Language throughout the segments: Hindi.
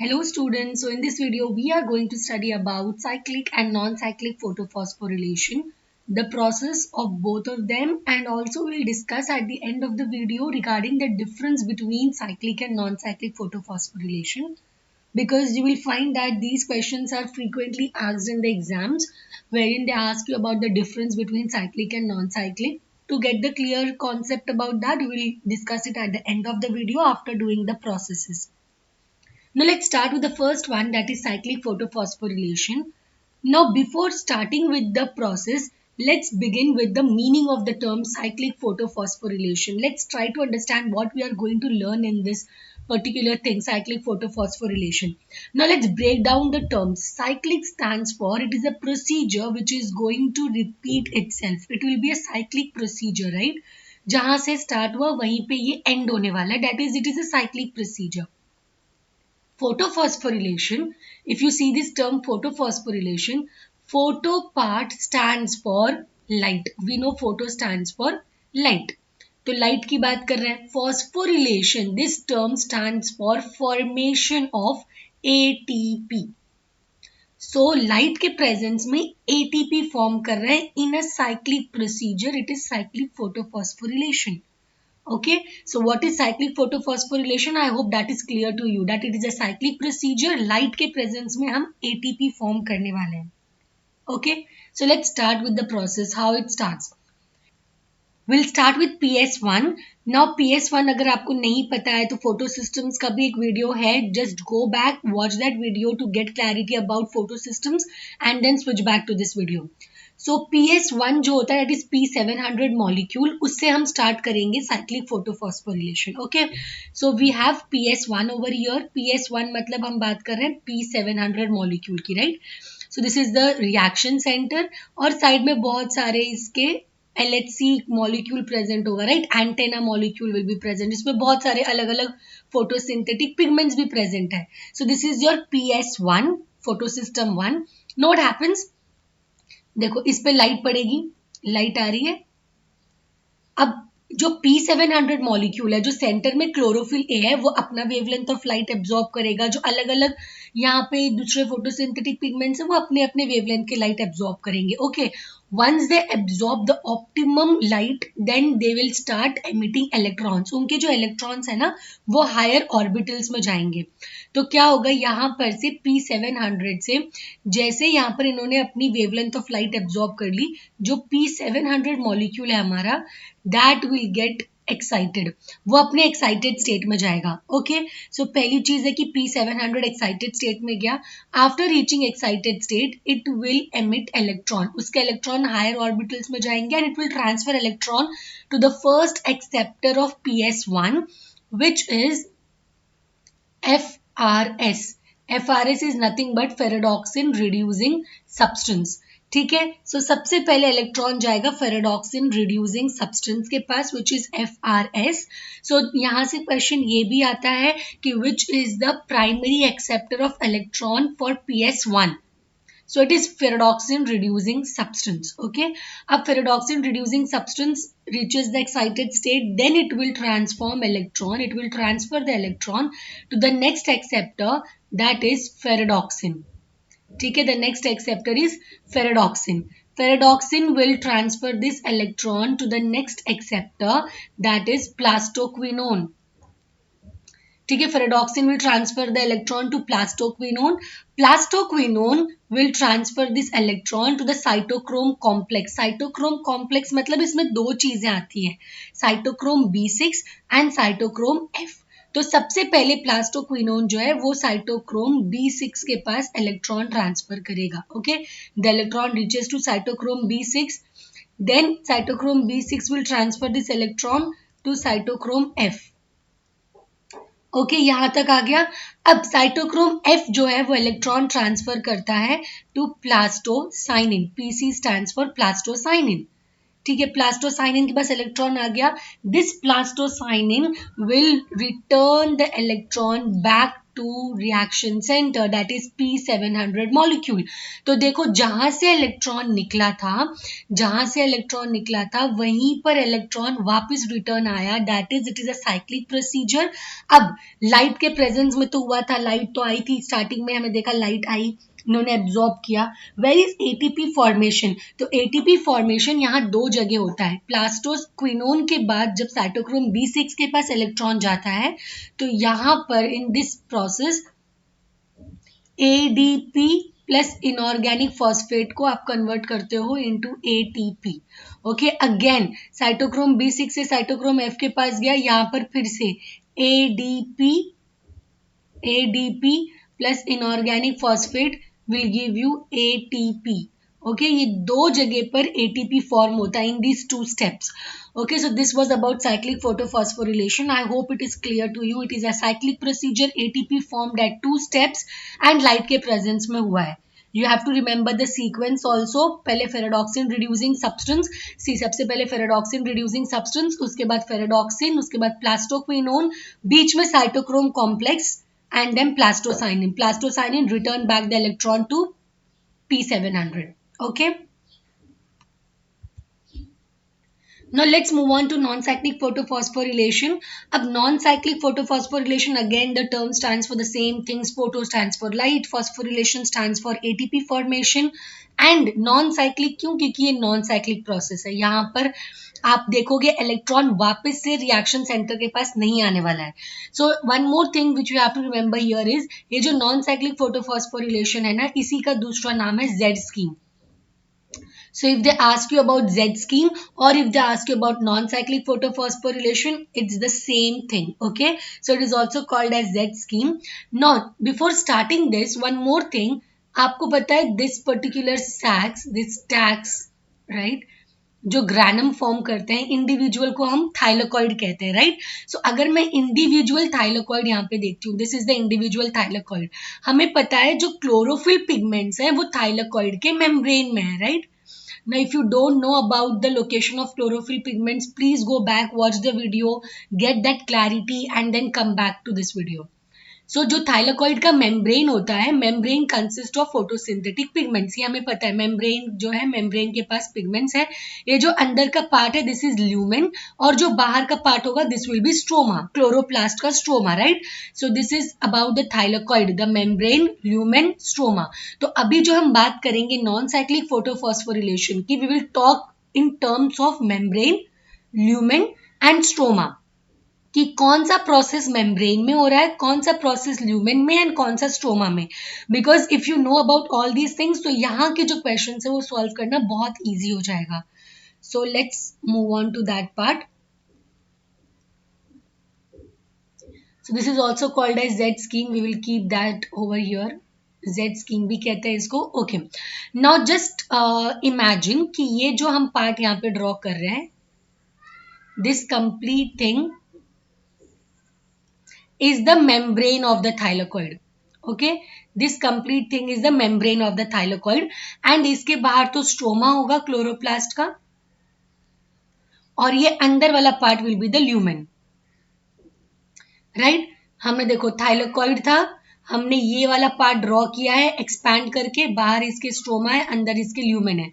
Hello students, so in this video we are going to study about cyclic and non-cyclic photophosphorylation, the process of both of them, and also we'll discuss at the end of the video regarding the difference between cyclic and non-cyclic photophosphorylation, because you will find that these questions are frequently asked in the exams wherein they ask you about the difference between cyclic and non-cyclic. To get the clear concept about that, we will discuss it at the end of the video after doing the processes. Now let's start with the first one, that is cyclic photophosphorylation. Now before starting with the process, let's begin with the meaning of the term cyclic photophosphorylation. Let's try to understand what we are going to learn in this particular thing, cyclic photophosphorylation. Now let's break down the terms. Cyclic stands for, it is a procedure which is going to repeat itself. It will be a cyclic procedure, right? जहां से start हुआ वहीं पे ये end होने वाला है. That is, it is a cyclic procedure. Photophosphorylation, if you see this term photophosphorylation, photo part stands for light. We know photo stands for light. तो लाइट की बात कर रहे हैं. Phosphorylation, this term stands for formation of ATP. So light के presence में ATP form कर रहे हैं in a cyclic procedure. It is cyclic photophosphorylation. Okay, so what is cyclic photophosphorylation? I hope that is clear to you, that it is a cyclic procedure. Light के presence में हम ATP form करने वाले हैं. Okay, so let's start with the process, how it starts. We'll start with PS1. Now PS1 अगर आपको नहीं पता है तो photo systems का भी एक वीडियो है. Just go back, watch that video to get clarity about photo systems and then switch back to this video. So PS1 जो होता है that is P700 molecule, उससे हम start करेंगे cyclic photophosphorylation. Okay, so we have PS1 over here. PS1 मतलब हम बात कर रहे हैं P700 molecule की, right? So this is the reaction center और side में बहुत सारे इसके LHC molecule present होगा, right? Antenna molecule will be present. इसमें बहुत सारे अलग अलग photosynthetic pigments भी present है. So this is your PS1 photosystem 1. Now what happens? देखो इस पे लाइट पड़ेगी, लाइट आ रही है. अब जो P700 मॉलिक्यूल है, जो सेंटर में क्लोरोफिल ए है, वो अपना वेवलेंथ ऑफ लाइट एब्जॉर्ब करेगा. जो अलग अलग यहाँ पे दूसरे फोटोसिंथेटिक पिगमेंट्स है, वो अपने अपने वेवलेंथ के लाइट एब्जॉर्ब करेंगे. Okay, once they absorb the optimum light, then they will start emitting electrons. उनके जो electrons है ना, वो higher orbitals में जाएंगे. तो क्या होगा, यहाँ पर से P700 से जैसे यहाँ पर इन्होंने अपनी wavelength of light absorb कर ली, जो P700 molecule है हमारा, that will get एक्साइटेड, वो अपने एक्साइटेड स्टेट में जाएगा. ओके, सो पहली चीज है कि P700 एक्साइटेड स्टेट में गया. After reaching excited state it will emit electron. उसके इलेक्ट्रॉन हायर ऑर्बिटल्स में जाएंगे and it will transfer electron to the first acceptor of PS1 which is FRS. FRS is nothing but ferredoxin reducing substance. ठीक है, सो सबसे पहले इलेक्ट्रॉन जाएगा फेरेडॉक्सिन रिड्यूसिंग सब्सटेंस के पास विच इज FRS. सो यहाँ से क्वेश्चन ये भी आता है कि which is the primary acceptor of electron for PS1. So it is ferredoxin reducing substance. Okay, अब ferredoxin reducing substance reaches the excited state, then it will transform electron. It will transfer the electron to the next acceptor, that is ferredoxin. ठीक है, the next acceptor is ferredoxin. Ferredoxin will transfer this electron to the next acceptor, that is plastoquinone. ठीक है, ferredoxin will transfer the electron to plastoquinone. Plastoquinone will transfer this electron to the cytochrome complex. Cytochrome complex मतलब इसमें दो चीजें आती हैं, cytochrome B6 and cytochrome F. तो सबसे पहले प्लास्टोक्विनोन जो है वो साइटोक्रोम B6 के पास इलेक्ट्रॉन ट्रांसफर करेगा. Okay, the electron reaches to cytochrome B6, then cytochrome B6 will transfer this electron to cytochrome F. Okay, यहाँ तक आ गया. अब साइटोक्रोम F जो है वो इलेक्ट्रॉन ट्रांसफर करता है to plastocyanin. PC stands for plastocyanin. ठीक है, प्लास्टोसाइनिन के पास इलेक्ट्रॉन आ गया. This plastocyanin will return the electron back to reaction centre that is P700 molecule. तो देखो जहां से इलेक्ट्रॉन निकला था वहीं पर इलेक्ट्रॉन वापस रिटर्न आया, that is it is a cyclic procedure. अब लाइट के प्रेजेंस में तो हुआ था, लाइट तो आई थी स्टार्टिंग में, हमें देखा लाइट आई, इन्होंने एब्जॉर्ब किया। Where is ATP formation? तो एटीपी फॉर्मेशन यहाँ दो जगह होता है। प्लास्टोक्विनोन के बाद जब साइटोक्रोम B6 के पास इलेक्ट्रॉन जाता है तो यहाँ पर in this process ADP plus inorganic phosphate को आप कन्वर्ट करते हो into ATP। Okay, again cytochrome B6 से साइटोक्रोम F के पास गया, यहाँ पर फिर से ADP plus inorganic phosphate will give you ATP. Okay, ये दो जगह पर ATP फॉर्म होता है in these two steps. Okay, so this was about cyclic photophosphorylation. I hope it is clear to you. It is a cyclic procedure. ATP formed at two steps and light के presence में हुआ है. You have to remember the sequence also. पहले फेराडॉक्सिन रिड्यूसिंग सब्सटेंस, सबसे पहले फेराडॉक्सिन रिड्यूसिंग सब्सटेंस, उसके बाद फेराडॉक्सिन, उसके बाद प्लास्टोक्विनोन, बीच में cytochrome complex, and then plastocyanin. Plastocyanin return back the electron to P700. Okay. Now let's move on to non-cyclic photophosphorylation. अब non-cyclic photophosphorylation, again the term stands for the same things. Photo stands for light, phosphorylation stands for ATP formation. And non-cyclic क्यों? क्योंकि ये non-cyclic process है। यहाँ पर आप देखोगे इलेक्ट्रॉन वापस से रिएक्शन सेंटर के पास नहीं आने वाला है। So one more thing which you have to remember here is, ये जो नॉन साइक्लिक फोटोफॉस्फोरिलेशन है ना, इसी का दूसरा नाम है Z scheme. So if they ask you about Z scheme or if they ask you about non-cyclic photophosphorylation, it's the same thing. Okay, so it is also called as Z scheme. Now before starting this, one more thing, आपको पता है this particular sacs, this stacks, right, जो ग्रैनम फॉर्म करते हैं, इंडिविजुअल को हम थाइलोकॉइड कहते हैं, राइट। सो अगर मैं इंडिविजुअल थाइलोकॉइड यहाँ पे देखती हूँ, this is the individual thylakoid, हमें पता है जो क्लोरोफिल पिगमेंट्स हैं वो थाइलोकॉइड के मेम्ब्रेन में है, right. Now, if you don't know about the location of chlorophyll pigments, please go back, watch the video, get that clarity, and then come back to this video. सो जो थाइलोकॉइड का मेम्ब्रेन होता है, membrane consist of photosynthetic pigments, ये हमें पता है। मेम्ब्रेन जो है, मेम्ब्रेन के पास पिगमेंट्स है। ये जो अंदर का पार्ट है दिस इज ल्यूमेन, और जो बाहर का पार्ट होगा this will be stroma, chloroplast का stroma, right. So this is about the thylakoid, the membrane, lumen, stroma. तो अभी जो हम बात करेंगे नॉन साइक्लिक फोटोफॉस्फोरिलेशन की, we will talk in terms of membrane, lumen and stroma, कि कौन सा प्रोसेस मेम्ब्रेन में हो रहा है, कौन सा प्रोसेस ल्यूमेन में एंड कौन सा स्ट्रोमा में। Because if you know about all these things तो यहाँ के जो क्वेश्चन है वो सॉल्व करना बहुत ईजी हो जाएगा। So let's move on to that part. So this is also called as Z scheme, we will keep that over here, Z scheme भी कहते हैं इसको। ओके, नाउ जस्ट इमेजिन कि ये जो हम पार्ट यहाँ पे ड्रॉ कर रहे हैं, this complete thing is the membrane of the thylakoid. Okay, this complete thing is the membrane of the thylakoid, and इसके बाहर तो स्ट्रोमा होगा क्लोरोप्लास्ट का, और ये अंदर वाला part will be the lumen, right. हमने देखो थाइलाकॉइड था, हमने ये वाला पार्ट ड्रॉ किया है एक्सपैंड करके, बाहर इसके स्ट्रोमा है, अंदर इसके ल्यूमेन है।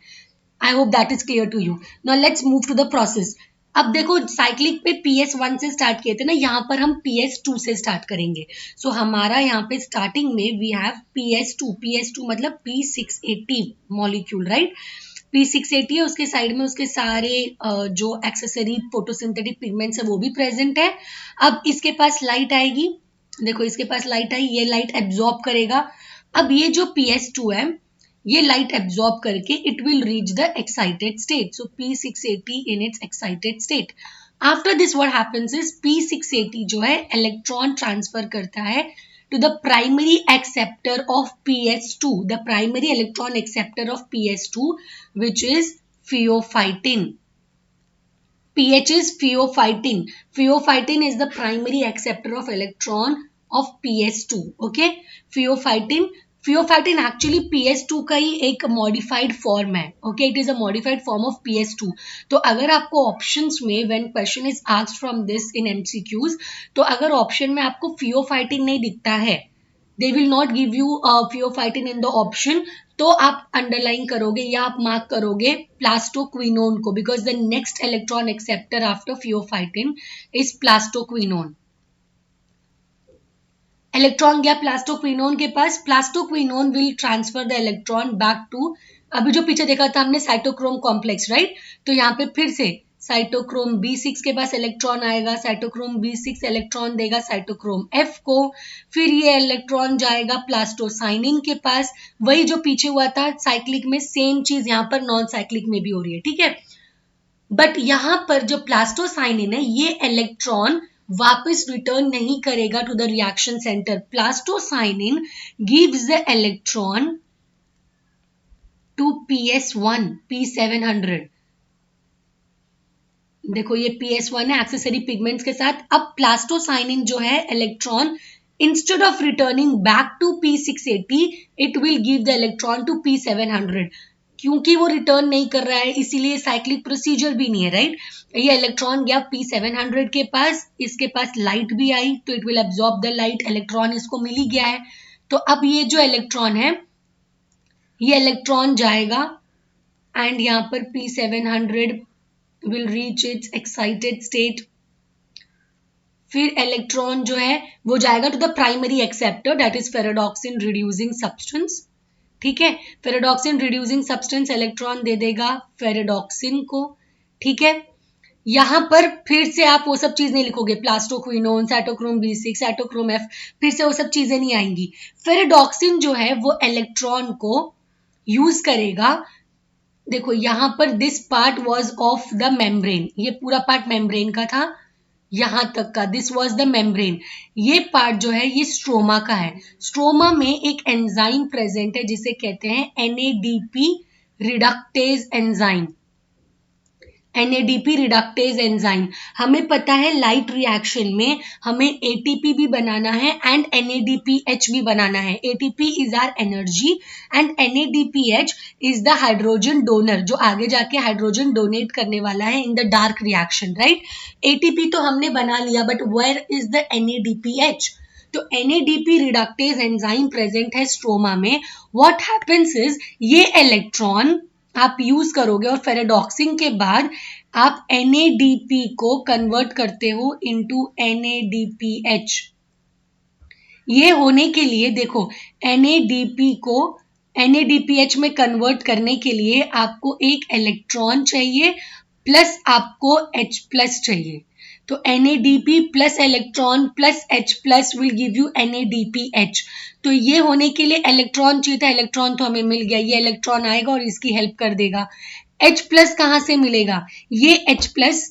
I hope that is clear to you. Now let's move to the process. अब देखो साइक्लिक पे PS1 से स्टार्ट किए थे ना, यहाँ पर हम PS2 से स्टार्ट करेंगे। सो हमारा यहाँ पे स्टार्टिंग में वी हैव PS2 मतलब P680 मॉलिक्यूल, राइट। P680 है, उसके साइड में उसके सारे जो एक्सेसरी फोटोसिंथेटिक पिगमेंट्स है वो भी प्रेजेंट है। अब इसके पास लाइट आएगी, देखो इसके पास लाइट आई, ये लाइट एब्जॉर्ब करेगा। अब ये जो PS2 है ये लाइट एब्जॉर्ब करके it will reach the excited state, so P680 in its excited state. After this what happens is P680 जो है इलेक्ट्रॉन ट्रांसफर करता है to the primary acceptor of PS2, the primary electron acceptor of PS2, which is pheophytin. PH is pheophytin. Pheophytin is the primary acceptor of electron of PS2. Okay, pheophytin. Pheophytin actually PS2 का ही एक मॉडिफाइड फॉर्म है. Okay, it is a modified form of PS2. तो अगर आपको ऑप्शंस में when question is asked from this in MCQs, तो अगर ऑप्शन में आपको फियोफैक्टिन नहीं दिखता है, they will not give you pheophytin in the option, तो आप अंडरलाइन करोगे या आप मार्क करोगे प्लास्टोक्विनोन को, because the next electron acceptor after pheophytin is plastoquinone. Electron गया प्लास्टोक्विनोन के पास. Plastoquinone will transfer the electron back to, अभी जो पीछे देखा था हमने साइटोक्रोम कॉम्प्लेक्स, राइट. तो यहाँ पे फिर से साइटोक्रोम B6 के पास इलेक्ट्रॉन आएगा, साइटोक्रोम B6 इलेक्ट्रॉन देगा साइटोक्रोम F को, फिर ये इलेक्ट्रॉन जाएगा प्लास्टोसाइनिन के पास. वही जो पीछे हुआ था साइक्लिक में, सेम चीज यहाँ पर नॉन साइक्लिक में भी हो रही है, ठीक है. बट यहाँ पर जो प्लास्टोसाइनिन है, ये इलेक्ट्रॉन वापस रिटर्न नहीं करेगा to the reaction centre. Plastocyanin gives the electron to PS1, P700. देखो ये PS1 है एक्सेसरी पिगमेंट्स के साथ. अब प्लास्टोसाइनिन जो है electron, instead of returning back to P680, it will give the electron to P700. क्योंकि वो रिटर्न नहीं कर रहा है, इसीलिए साइक्लिक प्रोसीजर भी नहीं है, राइट. ये इलेक्ट्रॉन गया P700 के पास, इसके पास लाइट भी आई, तो it will absorb the light. Electron इसको मिल ही गया है. तो अब ये जो इलेक्ट्रॉन है, ये इलेक्ट्रॉन जाएगा एंड यहाँ पर P700 will reach its excited state. फिर इलेक्ट्रॉन जो है वो जाएगा to the primary acceptor, that is ferredoxin reducing substance. ठीक है, फेरेडॉक्सिन रिड्यूसिंग सब्सटेंस इलेक्ट्रॉन दे देगा फेरेडॉक्सिन को. ठीक है, यहां पर फिर से आप वो सब चीज नहीं लिखोगे, plastoquinone, cytochrome B6, cytochrome F, फिर से वो सब चीजें नहीं आएंगी. फेरेडॉक्सिन जो है वो इलेक्ट्रॉन को यूज करेगा. देखो यहां पर this part was of the membrane, ये पूरा पार्ट मेम्ब्रेन का था यहां तक का, दिस वाज द मेम्ब्रेन. ये पार्ट जो है ये स्ट्रोमा का है. स्ट्रोमा में एक एंजाइम प्रेजेंट है जिसे कहते हैं NADP reductase enzyme. NADP reductase enzyme. हमें पता है लाइट रिएक्शन में हमें ATP भी बनाना है एंड NADPH भी बनाना है. ATP is our energy and NADPH is the hydrogen donor, जो आगे जाके हाइड्रोजन डोनेट करने वाला है in the dark reaction, right. ATP तो हमने बना लिया, but where is the NADPH? तो NADP रिडक्टेज एंजाइम प्रेजेंट है स्ट्रोमा में. व्हाट हैपेंस इज, ये इलेक्ट्रॉन आप यूज करोगे और फेरेडॉक्सिन के बाद आप NADP को कन्वर्ट करते हो इनटू NADPH. ये होने के लिए देखो NADP को NADPH में कन्वर्ट करने के लिए आपको एक इलेक्ट्रॉन चाहिए प्लस आपको H प्लस चाहिए. तो NADP plus electron plus H plus will give you NADPH. तो ये होने के लिए इलेक्ट्रॉन चाहिए था, इलेक्ट्रॉन तो हमें मिल गया. ये इलेक्ट्रॉन आएगा और इसकी हेल्प कर देगा. H प्लस कहाँ से मिलेगा? ये H प्लस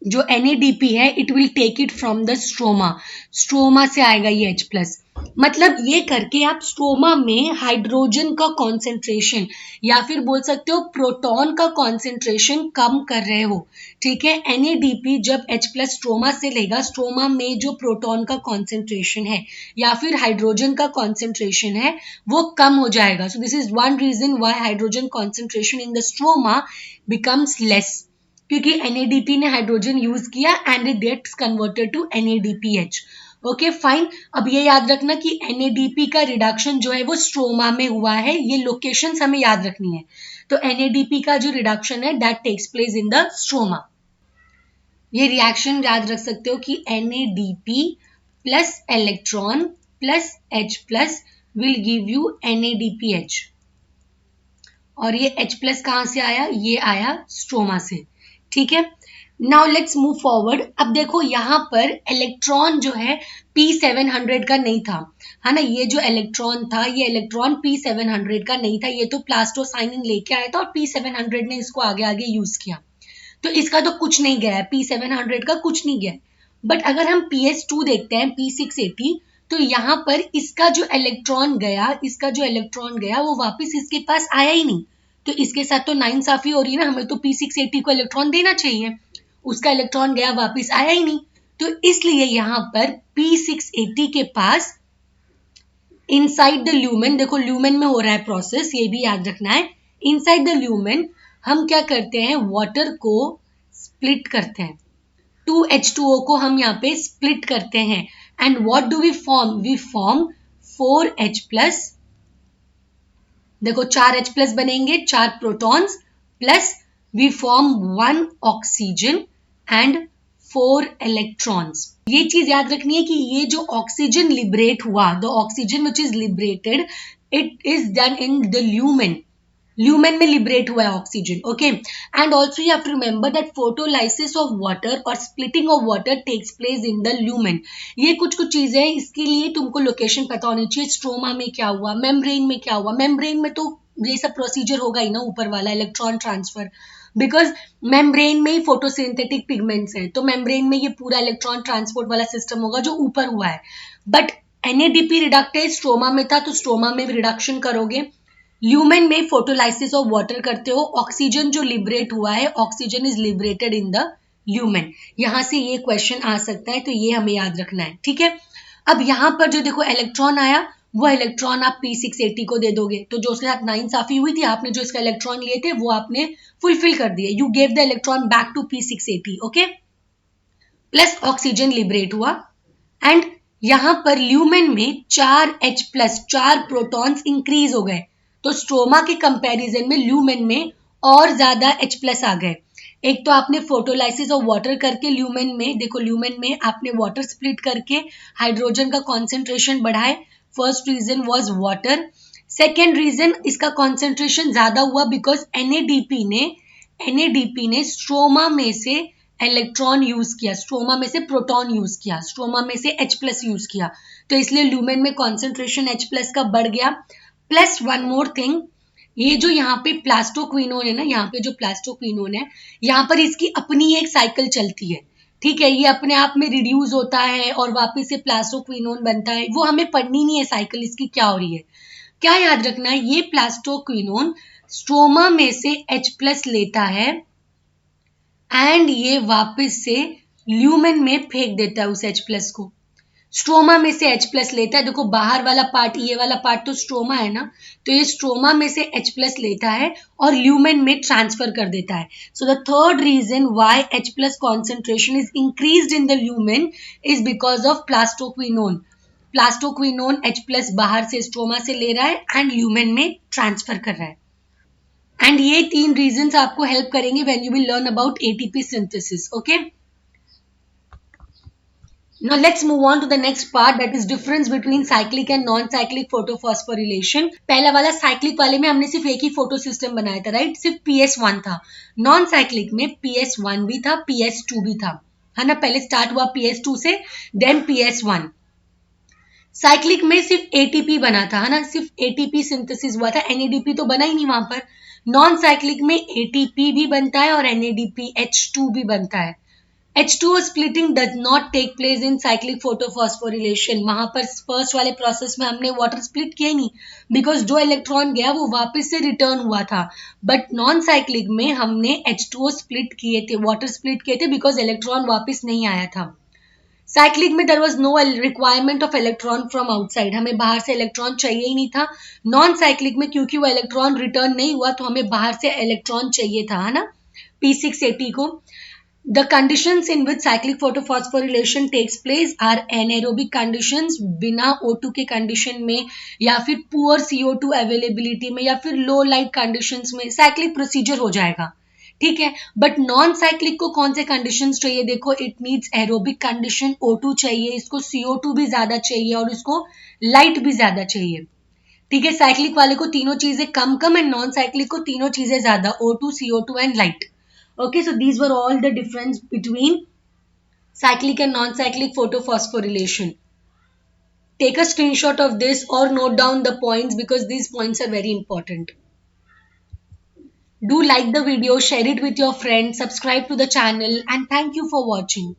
जो NADP है it will take it from the stroma. Stroma से आएगा ये H प्लस. मतलब ये करके आप स्ट्रोमा में हाइड्रोजन का कॉन्सेंट्रेशन या फिर बोल सकते हो प्रोटॉन का कॉन्सेंट्रेशन कम कर रहे हो. ठीक है, NADP जब H प्लस स्ट्रोमा से लेगा, स्ट्रोमा में जो प्रोटॉन का कॉन्सेंट्रेशन है या फिर हाइड्रोजन का कॉन्सेंट्रेशन है वो कम हो जाएगा. So this is one reason why hydrogen concentration in the stroma becomes less, क्योंकि NADP ने हाइड्रोजन यूज किया and it gets converted to NADPH. Okay fine. अब ये याद रखना कि NADP का रिडक्शन जो है वो स्ट्रोमा में हुआ है. ये लोकेशंस हमें याद रखनी है. तो NADP का जो रिडक्शन है that takes place in the stroma. ये रिएक्शन याद रख सकते हो कि NADP plus electron plus H plus will give you NADPH. और ये H प्लस कहां से आया? ये आया स्ट्रोमा से. ठीक है, नाउ लेट्स मूव फॉरवर्ड. अब देखो यहाँ पर इलेक्ट्रॉन जो है P700 का नहीं था, है ना. ये जो इलेक्ट्रॉन था ये इलेक्ट्रॉन P700 का नहीं था. ये तो प्लास्टोसाइनिन लेके आया था और P700 ने इसको आगे आगे यूज किया. तो इसका तो कुछ नहीं गया है, P700 का कुछ नहीं गया. बट अगर हम PS2 देखते हैं P680, तो यहाँ पर इसका जो इलेक्ट्रॉन गया वो वापिस इसके पास आया ही नहीं. तो इसके साथ तो नाइंसाफी हो रही है ना, हमें तो P680 को इलेक्ट्रॉन देना चाहिए. उसका इलेक्ट्रॉन गया वापस आया ही नहीं. तो इसलिए यहां पर P680 के पास इनसाइड द ल्यूमेन, देखो ल्यूमेन में हो रहा है प्रोसेस, ये भी याद रखना है। इनसाइड द ल्यूमेन हम क्या करते हैं, वाटर को स्प्लिट करते हैं, 2H2O को हम यहाँ पे स्प्लिट करते हैं, and what do we form, we form 4H plus, देखो 4H प्लस बनेंगे, 4 protons plus we form 1 oxygen and 4 electrons. ये चीज याद रखनी है कि ये जो ऑक्सीजन लिबरेट हुआ, the oxygen which is liberated, it is done in the lumen, lumen में लिबरेट हुआ है oxygen, okay. And also you have to remember that photolysis of water और splitting of water takes place in the lumen. ये कुछ कुछ चीजें हैं, इसके लिए तुमको लोकेशन पता होनी चाहिए, स्ट्रोमा में क्या हुआ, मेम्ब्रेन में क्या हुआ। मेम्ब्रेन में तो ये सब प्रोसीजर होगा ही ना, ऊपर वाला इलेक्ट्रॉन ट्रांसफर, बिकॉज मेम्ब्रेन में ही फोटोसिंथेटिक पिगमेंट्स हैं, तो मेम्ब्रेन में ये पूरा इलेक्ट्रॉन ट्रांसपोर्ट वाला सिस्टम होगा जो ऊपर हुआ है। बट NADP रिडक्टेज स्ट्रोमा में था, तो स्ट्रोमा में भी रिडक्शन करोगे। ल्यूमेन में फोटोलाइसिस ऑफ वाटर करते हो, ऑक्सीजन जो लिबरेट हुआ है, oxygen is liberated in the lumen. यहां से ये क्वेश्चन आ सकता है, तो ये हमें याद रखना है, ठीक है। अब यहां पर जो देखो इलेक्ट्रॉन आया, वो इलेक्ट्रॉन आप P680 को दे दोगे, तो जो उसके साथ नाइंसाफी हुई थी, आपने जो इसका इलेक्ट्रॉन लिए थे वो आपने फुलफिल कर दिए, you gave the electron back to P680, okay. Plus oxygen liberate हुआ, एंड यहां पर ल्यूमेन में 4H प्लस, 4 प्रोटॉन्स इंक्रीज हो गए, तो स्ट्रोमा के कंपैरिजन में ल्यूमेन में और ज्यादा H प्लस आ गए। एक तो आपने फोटोलाइसिस ऑफ वाटर करके ल्यूमेन में, देखो ल्यूमेन में आपने वाटर स्प्लिट करके हाइड्रोजन का कॉन्सेंट्रेशन बढ़ाए, first reason was water. Second reason, इसका कॉन्सेंट्रेशन ज्यादा हुआ बिकॉज NADP ने स्ट्रोमा में से इलेक्ट्रॉन यूज किया, स्ट्रोमा में से प्रोटॉन यूज किया, स्ट्रोमा में से H प्लस यूज किया, तो इसलिए ल्यूमेन में कॉन्सेंट्रेशन H प्लस का बढ़ गया। प्लस वन मोर थिंग, ये जो यहाँ पे प्लास्टोक्विनोन है ना, यहाँ पे जो प्लास्टोक्विनोन है, यहाँ पर इसकी अपनी एक साइकिल चलती है, ठीक है। ये अपने आप में रिड्यूस होता है और वापस से प्लास्टोक्विनोन बनता है, वो हमें पढ़नी नहीं है साइकिल इसकी क्या हो रही है। क्या याद रखना है, ये प्लास्टोक्विनोन स्ट्रोमा में से H प्लस लेता है एंड ये वापस से ल्यूमेन में फेंक देता है उस H प्लस को, स्ट्रोमा में से H प्लस लेता है, देखो बाहर वाला पार्ट, ये वाला पार्ट तो स्ट्रोमा है ना, तो ये स्ट्रोमा में से H प्लस लेता है और ल्यूमेन में ट्रांसफर कर देता है। So the third reason why H plus concentration is increased in the lumen is because of plastoquinone. Plastoquinone H plus बाहर से स्ट्रोमा से ले रहा है एंड ल्यूमेन में ट्रांसफर कर रहा है। एंड ये 3 रीजंस आपको हेल्प करेंगे when you will learn about ATP synthesis, okay. Now let's move on to the next part, that is difference between cyclic and non-cyclic photophosphorylation. पहला वाला cyclic वाले में हमने सिर्फ एक ही फोटो सिस्टम बनाया था, राइट, सिर्फ PS1 था। non-cyclic में PS1 भी था, PS2 भी था, है ना। पहले स्टार्ट हुआ PS2 से, देन PS1। साइक्लिक में सिर्फ ATP बना था, है ना, सिर्फ ATP सिंथेसिस हुआ था, NADP तो बना ही नहीं वहां पर। नॉन साइक्लिक में ATP भी बनता है और NADP H2 भी बनता है। H2O splitting does not take place in cyclic photophosphorylation. वहां पर फर्स्ट वाले प्रोसेस में हमने वाटर स्प्लिट किया नहीं, बिकॉज जो इलेक्ट्रॉन गया वो वापस से रिटर्न हुआ था। बट नॉन साइक्लिक में हमने H2O स्प्लिट किए थे, वाटर स्प्लिट किए थे, बिकॉज इलेक्ट्रॉन वापस नहीं आया था। साइक्लिक में there was no requirement of electron from outside, हमें बाहर से इलेक्ट्रॉन चाहिए ही नहीं था। नॉन साइक्लिक में क्योंकि वो इलेक्ट्रॉन रिटर्न नहीं हुआ, तो हमें बाहर से इलेक्ट्रॉन चाहिए था, है ना, P680 को। The conditions in which cyclic photophosphorylation takes place are anaerobic conditions, बिना O2 के कंडीशन में, या फिर poor CO2 अवेलेबिलिटी में, या फिर लो लाइट कंडीशंस में साइक्लिक प्रोसीजर हो जाएगा, ठीक है। बट नॉन साइक्लिक को कौन से कंडीशंस चाहिए, देखो it needs aerobic condition, O2 चाहिए, इसको CO2 भी ज्यादा चाहिए और इसको लाइट भी ज्यादा चाहिए, ठीक है। साइक्लिक वाले को तीनों चीजें कम कम एंड नॉन साइक्लिक को तीनों चीजें ज्यादा, O2, CO2 and light. Okay, so these were all the difference between cyclic and non-cyclic photophosphorylation. Take a screenshot of this or note down the points because these points are very important. Do like the video, share it with your friends, subscribe to the channel, and thank you for watching.